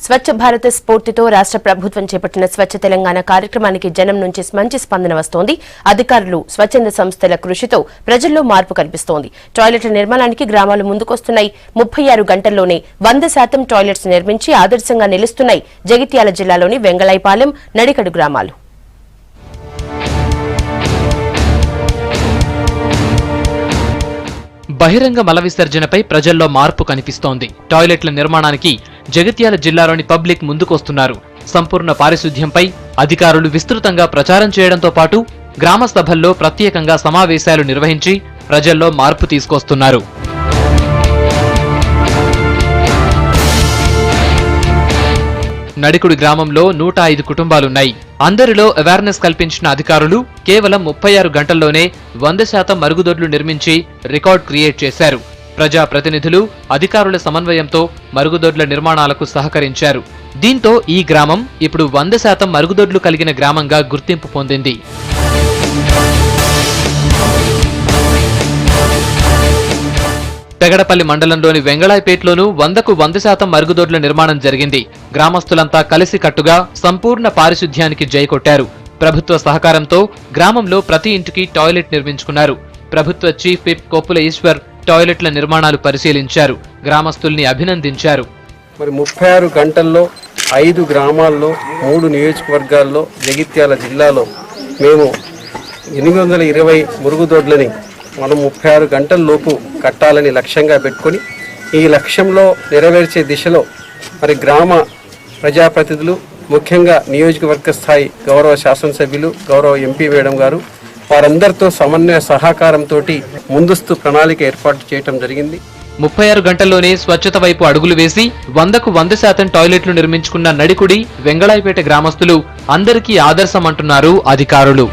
స్వచ్ఛ భారత్ స్ఫూర్తితో రాష్ట్ర ప్రభుత్వం చేపట్టిన స్వచ్ఛ తెలంగాణ కార్యక్రమానికి జనం నుంచి మంచి స్పందన వస్తోంది. అధికారులు, స్వచ్ఛంద సంస్థల కృషితో ప్రజల్లో మార్పు కనిపిస్తోంది. టాయిలెట్ల నిర్మాణానికి గ్రామాలు ముందుకొస్తున్నాయి. 36 గంటల్లోనే 100% టాయిలెట్స్ నిర్మించి ఆదర్శంగా నిలుస్తున్నాయి జగిత్యాల జిల్లాలోని వెంగళాయపాలెం, నడికడు గ్రామాలు. బహిరంగ మల విసర్జనపై ప్రజల్లో మార్పు కనిపిస్తోంది. టాయిలెట్ల నిర్మాణానికి జగిత్యాల జిల్లాలోని పబ్లిక్ ముందుకొస్తున్నారు. సంపూర్ణ పారిశుధ్యంపై అధికారులు విస్తృతంగా ప్రచారం చేయడంతో పాటు గ్రామ సభల్లో ప్రత్యేకంగా సమావేశాలు నిర్వహించి ప్రజల్లో మార్పు తీసుకొస్తున్నారు. నడికుడి గ్రామంలో 105 కుటుంబాలున్నాయి. అందరిలో అవేర్నెస్ కల్పించిన అధికారులు కేవలం 36 గంటల్లోనే 100% మరుగుదొడ్లు నిర్మించి రికార్డ్ క్రియేట్ చేశారు. ప్రజాప్రతినిధులు, అధికారుల సమన్వయంతో మరుగుదొడ్ల నిర్మాణాలకు సహకరించారు. దీంతో ఈ గ్రామం ఇప్పుడు 100% మరుగుదొడ్లు కలిగిన గ్రామంగా గుర్తింపు పొందింది. పెగడపల్లి మండలంలోని వెంగళాయపేటలోనూ 100కు 100% మరుగుదొడ్ల నిర్మాణం జరిగింది. గ్రామస్తులంతా కలిసికట్టుగా సంపూర్ణ పారిశుధ్యానికి జై కొట్టారు. ప్రభుత్వ సహకారంతో గ్రామంలో ప్రతి ఇంటికి టాయిలెట్ నిర్మించుకున్నారు. ప్రభుత్వ చీఫ్ విప్ కొప్పుల ఈశ్వర్ టాయిలెట్ల నిర్మాణాలు పరిశీలించారు. గ్రామస్తుల్ని అభినందించారు. మరి 36 గంటల్లో 5 గ్రామాల్లో 3 నియోజకవర్గాల్లో జగిత్యాల జిల్లాలో మేము 820 మురుగుదొడ్లని మనం 36 గంటల లోపు కట్టాలని లక్ష్యంగా పెట్టుకొని ఈ లక్ష్యంలో నెరవేర్చే దిశలో మరి గ్రామ ప్రజాప్రతినిధులు, ముఖ్యంగా నియోజకవర్గ స్థాయి గౌరవ శాసనసభ్యులు, గౌరవ ఎంపీ మేడం గారు వారందరితో సమన్వయ సహకారంతో ముందస్తు ప్రణాళిక ఏర్పాటు చేయడం జరిగింది. 36 గంటల్లోనే స్వచ్ఛత వైపు అడుగులు వేసి 100కు 100% టాయిలెట్లు నిర్మించుకున్న నడికుడి, వెంగళాయపేట గ్రామస్తులు అందరికీ ఆదర్శమంటున్నారు అధికారులు.